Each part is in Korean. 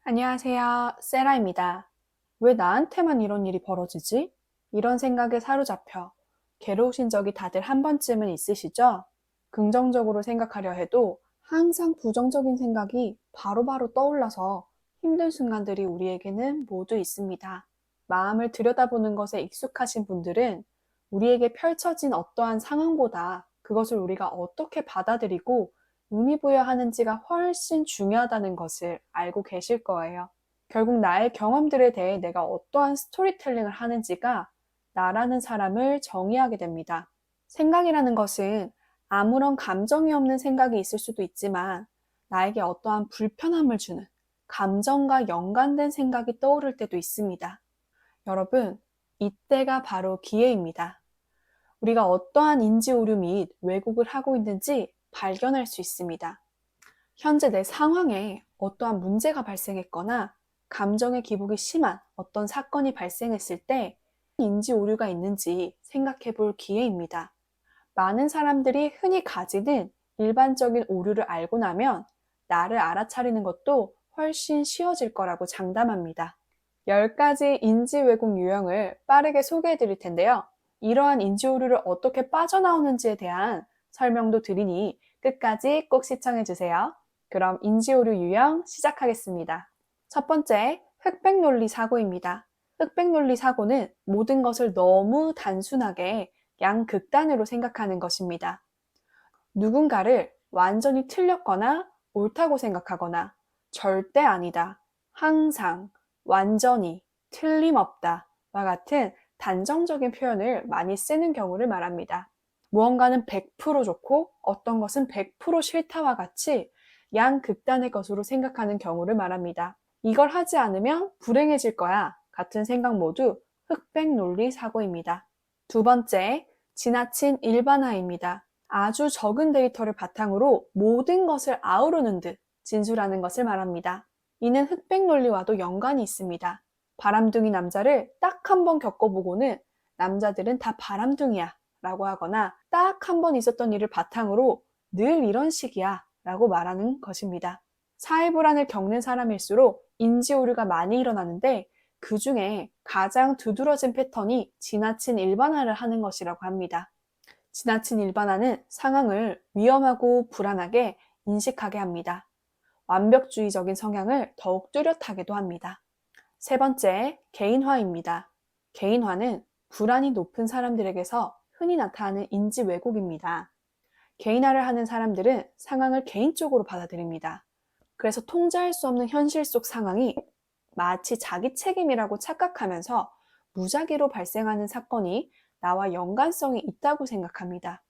안녕하세요. 세라입니다. 왜 나한테만 이런 일이 벌어지지? 이런 생각에 사로잡혀 괴로우신 적이 다들 한 번쯤은 있으시죠? 긍정적으로 생각하려 해도 항상 부정적인 생각이 바로바로 떠올라서 힘든 순간들이 우리에게는 모두 있습니다. 마음을 들여다보는 것에 익숙하신 분들은 우리에게 펼쳐진 어떠한 상황보다 그것을 우리가 어떻게 받아들이고 의미부여하는지가 훨씬 중요하다는 것을 알고 계실 거예요. 결국 나의 경험들에 대해 내가 어떠한 스토리텔링을 하는지가 나라는 사람을 정의하게 됩니다. 생각이라는 것은 아무런 감정이 없는 생각이 있을 수도 있지만 나에게 어떠한 불편함을 주는 감정과 연관된 생각이 떠오를 때도 있습니다. 여러분, 이때가 바로 기회입니다. 우리가 어떠한 인지 오류 및 왜곡을 하고 있는지 발견할 수 있습니다. 현재 내 상황에 어떠한 문제가 발생했거나 감정의 기복이 심한 어떤 사건이 발생했을 때 인지 오류가 있는지 생각해 볼 기회입니다. 많은 사람들이 흔히 가지는 일반적인 오류를 알고 나면 나를 알아차리는 것도 훨씬 쉬워질 거라고 장담합니다. 10가지 인지 왜곡 유형을 빠르게 소개해 드릴 텐데요. 이러한 인지 오류를 어떻게 빠져나오는지에 대한 설명도 드리니 끝까지 꼭 시청해 주세요. 그럼 인지 오류 유형 시작하겠습니다. 첫 번째, 흑백 논리 사고입니다. 흑백 논리 사고는 모든 것을 너무 단순하게 양극단으로 생각하는 것입니다. 누군가를 완전히 틀렸거나 옳다고 생각하거나 절대 아니다, 항상, 완전히, 틀림없다 와 같은 단정적인 표현을 많이 쓰는 경우를 말합니다. 무언가는 100% 좋고 어떤 것은 100% 싫다와 같이 양극단의 것으로 생각하는 경우를 말합니다. 이걸 하지 않으면 불행해질 거야 같은 생각 모두 흑백 논리 사고입니다. 두 번째, 지나친 일반화입니다. 아주 적은 데이터를 바탕으로 모든 것을 아우르는 듯 진술하는 것을 말합니다. 이는 흑백 논리와도 연관이 있습니다. 바람둥이 남자를 딱 한 번 겪어보고는 남자들은 다 바람둥이야 라고 하거나 딱 한 번 있었던 일을 바탕으로 늘 이런 식이야 라고 말하는 것입니다. 사회불안을 겪는 사람일수록 인지오류가 많이 일어나는데 그 중에 가장 두드러진 패턴이 지나친 일반화를 하는 것이라고 합니다. 지나친 일반화는 상황을 위험하고 불안하게 인식하게 합니다. 완벽주의적인 성향을 더욱 뚜렷하게도 합니다. 세 번째, 개인화입니다. 개인화는 불안이 높은 사람들에게서 흔히 나타나는 인지 왜곡입니다. 개인화를 하는 사람들은 상황을 개인적으로 받아들입니다. 그래서 통제할 수 없는 현실 속 상황이 마치 자기 책임이라고 착각하면서 무작위로 발생하는 사건이 나와 연관성이 있다고 생각합니다.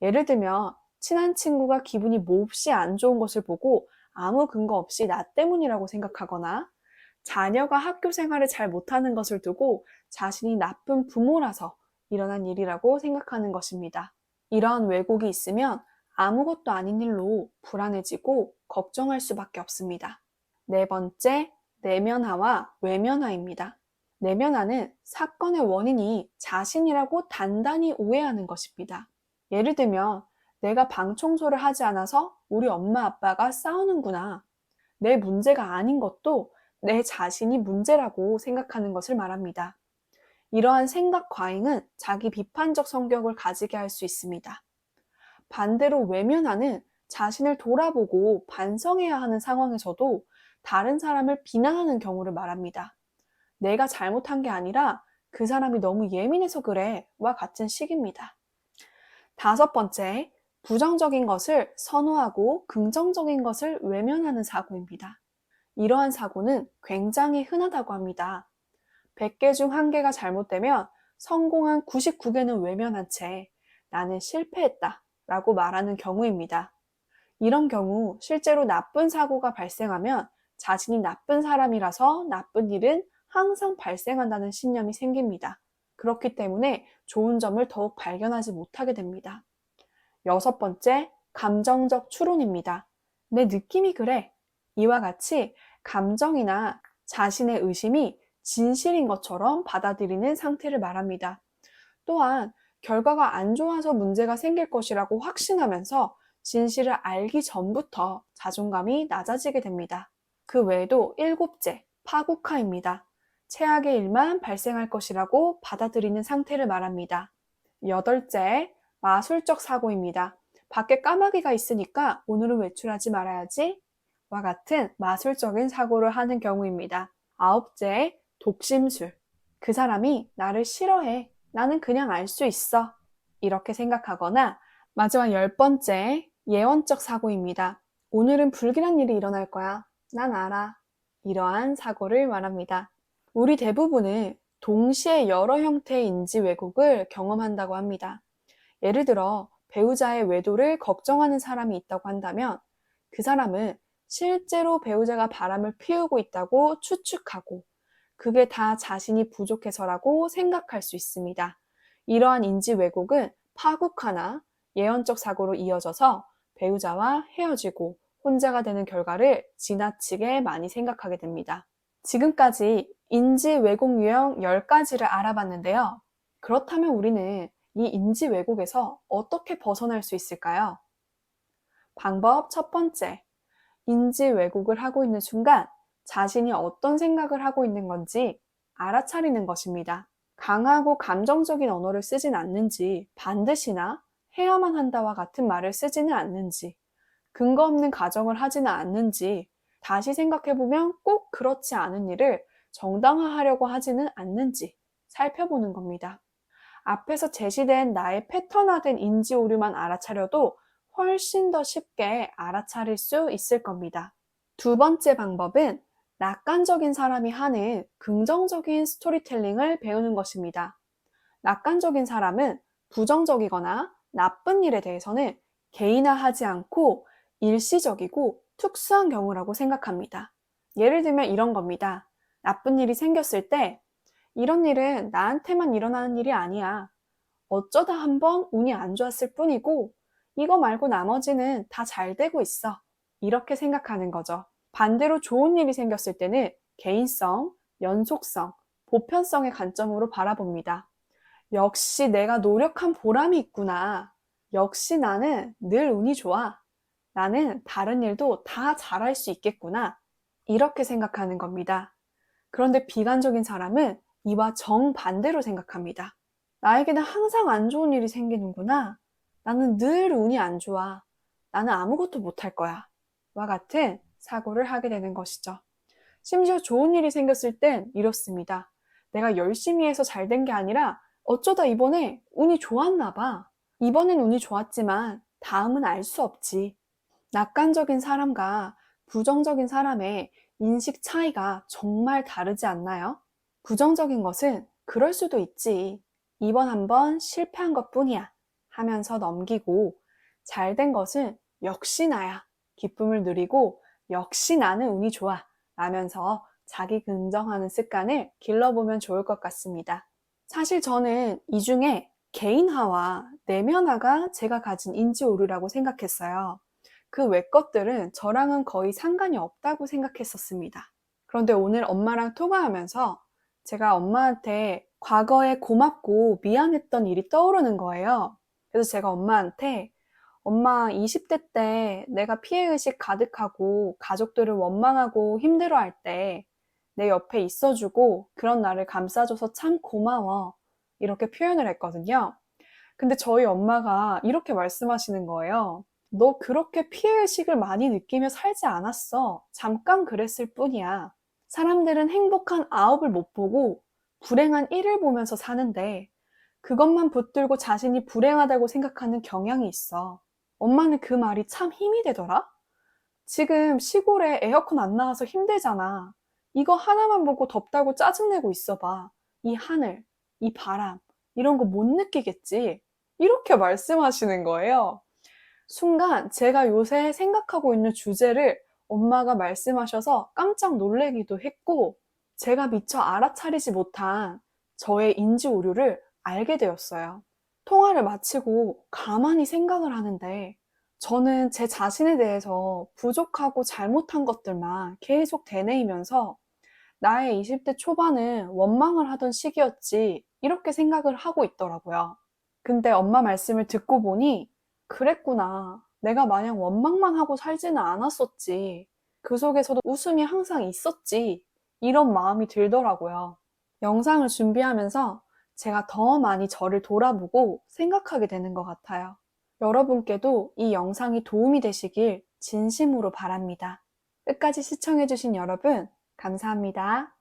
예를 들면 친한 친구가 기분이 몹시 안 좋은 것을 보고 아무 근거 없이 나 때문이라고 생각하거나 자녀가 학교 생활을 잘 못하는 것을 두고 자신이 나쁜 부모라서 일어난 일이라고 생각하는 것입니다. 이러한 왜곡이 있으면 아무것도 아닌 일로 불안해지고 걱정할 수밖에 없습니다. 네 번째, 내면화와 외면화입니다. 내면화는 사건의 원인이 자신이라고 단단히 오해하는 것입니다. 예를 들면 내가 방 청소를 하지 않아서 우리 엄마 아빠가 싸우는구나. 내 문제가 아닌 것도 내 자신이 문제라고 생각하는 것을 말합니다. 이러한 생각 과잉은 자기 비판적 성격을 가지게 할 수 있습니다. 반대로 외면하는 자신을 돌아보고 반성해야 하는 상황에서도 다른 사람을 비난하는 경우를 말합니다. 내가 잘못한 게 아니라 그 사람이 너무 예민해서 그래 와 같은 식입니다. 다섯 번째, 부정적인 것을 선호하고 긍정적인 것을 외면하는 사고입니다. 이러한 사고는 굉장히 흔하다고 합니다. 100개 중 1개가 잘못되면 성공한 99개는 외면한 채 나는 실패했다 라고 말하는 경우입니다. 이런 경우 실제로 나쁜 사고가 발생하면 자신이 나쁜 사람이라서 나쁜 일은 항상 발생한다는 신념이 생깁니다. 그렇기 때문에 좋은 점을 더욱 발견하지 못하게 됩니다. 여섯 번째, 감정적 추론입니다. 내 느낌이 그래. 이와 같이 감정이나 자신의 의심이 진실인 것처럼 받아들이는 상태를 말합니다. 또한 결과가 안 좋아서 문제가 생길 것이라고 확신하면서 진실을 알기 전부터 자존감이 낮아지게 됩니다. 그 외에도 일곱째, 파국화입니다. 최악의 일만 발생할 것이라고 받아들이는 상태를 말합니다. 여덟째, 마술적 사고입니다. 밖에 까마귀가 있으니까 오늘은 외출하지 말아야지. 와 같은 마술적인 사고를 하는 경우입니다. 아홉째, 독심술. 그 사람이 나를 싫어해. 나는 그냥 알 수 있어. 이렇게 생각하거나 마지막 열 번째, 예언적 사고입니다. 오늘은 불길한 일이 일어날 거야. 난 알아. 이러한 사고를 말합니다. 우리 대부분은 동시에 여러 형태의 인지 왜곡을 경험한다고 합니다. 예를 들어 배우자의 외도를 걱정하는 사람이 있다고 한다면 그 사람은 실제로 배우자가 바람을 피우고 있다고 추측하고 그게 다 자신이 부족해서라고 생각할 수 있습니다. 이러한 인지 왜곡은 파국화나 예언적 사고로 이어져서 배우자와 헤어지고 혼자가 되는 결과를 지나치게 많이 생각하게 됩니다. 지금까지 인지 왜곡 유형 10가지를 알아봤는데요. 그렇다면 우리는 이 인지 왜곡에서 어떻게 벗어날 수 있을까요? 방법 첫 번째, 인지 왜곡을 하고 있는 순간 자신이 어떤 생각을 하고 있는 건지 알아차리는 것입니다. 강하고 감정적인 언어를 쓰진 않는지, 반드시나 해야만 한다와 같은 말을 쓰지는 않는지, 근거 없는 가정을 하지는 않는지, 다시 생각해보면 꼭 그렇지 않은 일을 정당화하려고 하지는 않는지 살펴보는 겁니다. 앞에서 제시된 나의 패턴화된 인지 오류만 알아차려도 훨씬 더 쉽게 알아차릴 수 있을 겁니다. 두 번째 방법은 낙관적인 사람이 하는 긍정적인 스토리텔링을 배우는 것입니다. 낙관적인 사람은 부정적이거나 나쁜 일에 대해서는 개인화하지 않고 일시적이고 특수한 경우라고 생각합니다. 예를 들면 이런 겁니다. 나쁜 일이 생겼을 때 이런 일은 나한테만 일어나는 일이 아니야. 어쩌다 한번 운이 안 좋았을 뿐이고 이거 말고 나머지는 다 잘 되고 있어. 이렇게 생각하는 거죠. 반대로 좋은 일이 생겼을 때는 개인성, 연속성, 보편성의 관점으로 바라봅니다. 역시 내가 노력한 보람이 있구나. 역시 나는 늘 운이 좋아. 나는 다른 일도 다 잘할 수 있겠구나. 이렇게 생각하는 겁니다. 그런데 비관적인 사람은 이와 정반대로 생각합니다. 나에게는 항상 안 좋은 일이 생기는구나. 나는 늘 운이 안 좋아. 나는 아무것도 못할 거야. 와 같은 사고를 하게 되는 것이죠. 심지어 좋은 일이 생겼을 땐 이렇습니다. 내가 열심히 해서 잘 된 게 아니라 어쩌다 이번에 운이 좋았나 봐. 이번엔 운이 좋았지만 다음은 알 수 없지. 낙관적인 사람과 부정적인 사람의 인식 차이가 정말 다르지 않나요? 부정적인 것은 그럴 수도 있지. 이번 한번 실패한 것 뿐이야. 하면서 넘기고 잘 된 것은 역시 나야. 기쁨을 누리고 역시 나는 운이 좋아. 라면서 자기 긍정하는 습관을 길러보면 좋을 것 같습니다. 사실 저는 이 중에 개인화와 내면화가 제가 가진 인지 오류라고 생각했어요. 그 외 것들은 저랑은 거의 상관이 없다고 생각했었습니다. 그런데 오늘 엄마랑 통화하면서 제가 엄마한테 과거에 고맙고 미안했던 일이 떠오르는 거예요. 그래서 제가 엄마한테 엄마 20대 때 내가 피해의식 가득하고 가족들을 원망하고 힘들어할 때 내 옆에 있어주고 그런 나를 감싸줘서 참 고마워. 이렇게 표현을 했거든요. 근데 저희 엄마가 이렇게 말씀하시는 거예요. 너 그렇게 피해의식을 많이 느끼며 살지 않았어. 잠깐 그랬을 뿐이야. 사람들은 행복한 9을 못 보고 불행한 1을 보면서 사는데 그것만 붙들고 자신이 불행하다고 생각하는 경향이 있어. 엄마는 그 말이 참 힘이 되더라? 지금 시골에 에어컨 안 나와서 힘들잖아. 이거 하나만 보고 덥다고 짜증내고 있어봐. 이 하늘, 이 바람, 이런 거 못 느끼겠지? 이렇게 말씀하시는 거예요. 순간 제가 요새 생각하고 있는 주제를 엄마가 말씀하셔서 깜짝 놀래기도 했고, 제가 미처 알아차리지 못한 저의 인지 오류를 알게 되었어요. 통화를 마치고 가만히 생각을 하는데, 저는 제 자신에 대해서 부족하고 잘못한 것들만 계속 되뇌이면서 나의 20대 초반은 원망을 하던 시기였지, 이렇게 생각을 하고 있더라고요. 근데 엄마 말씀을 듣고 보니, 그랬구나. 내가 마냥 원망만 하고 살지는 않았었지. 그 속에서도 웃음이 항상 있었지. 이런 마음이 들더라고요. 영상을 준비하면서 제가 더 많이 저를 돌아보고 생각하게 되는 것 같아요. 여러분께도 이 영상이 도움이 되시길 진심으로 바랍니다. 끝까지 시청해주신 여러분, 감사합니다.